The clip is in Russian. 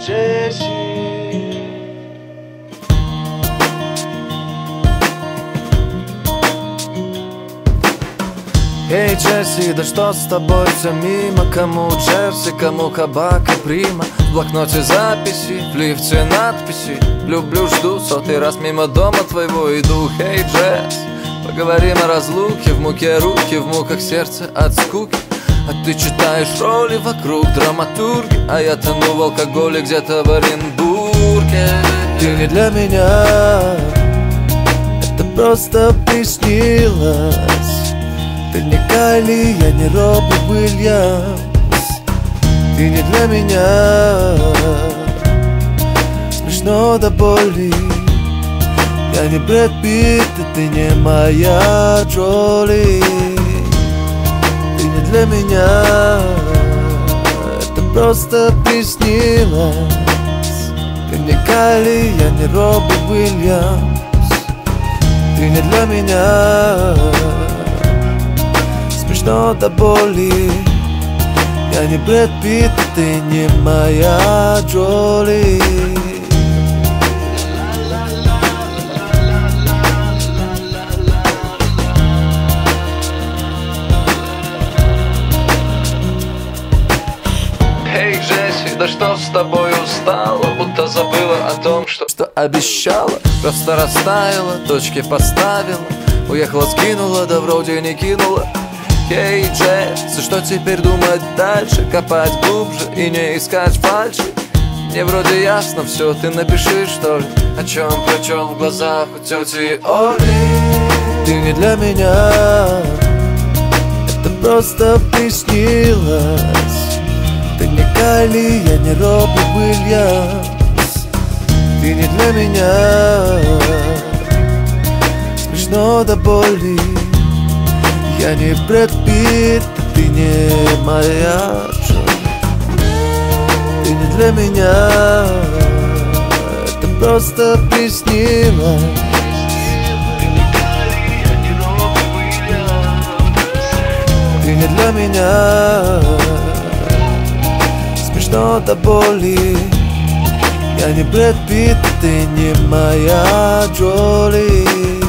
Джесси. Эй, Джесси, да что с тобой все мимо? Кому Джерси, кому кабак и прима. В блокноте записи, в лифте надписи. Люблю, жду, сотый раз мимо дома твоего иду. Эй, Джесс, поговорим о разлуке. В муке руки, в муках сердце от скуки. А ты читаешь роли вокруг драматурги, а я тону в алкоголе где-то в Оренбурге. Ты не для меня, это просто приснилось. Ты не Кайли, я не Робби Уильямс. Ты не для меня, смешно до боли. Я не Брэд Питт, и ты не моя Джоли. Ты не для меня, это просто приснилось. Ты не Кайли, я не Робби Уильямс. Ты не для меня, смешно до боли. Я не Брэд Питт, ты не моя Джоли. Эй, Джесси, да что с тобой устала? Будто забыла о том, что обещала. Просто растаяла, точки поставила. Уехала, скинула, да вроде не кинула. Эй, Джесси, что теперь думать дальше? Копать глубже и не искать фальши? Мне вроде ясно все, ты напиши, что ли, о чем прочел в глазах у тети Оли. Ты не для меня, это просто приснилось. Ты не Кайли, я не Робби Уильямс. Ты не для меня, смешно до боли. Я не Брэд Питт, ты не моя Джоли. Ты не для меня, это просто приснилось. Ты не Кайли, я не Робби Уильямс. Ты не для меня, смешно до боли. Я не Брэд Питт, ты не моя Джоли.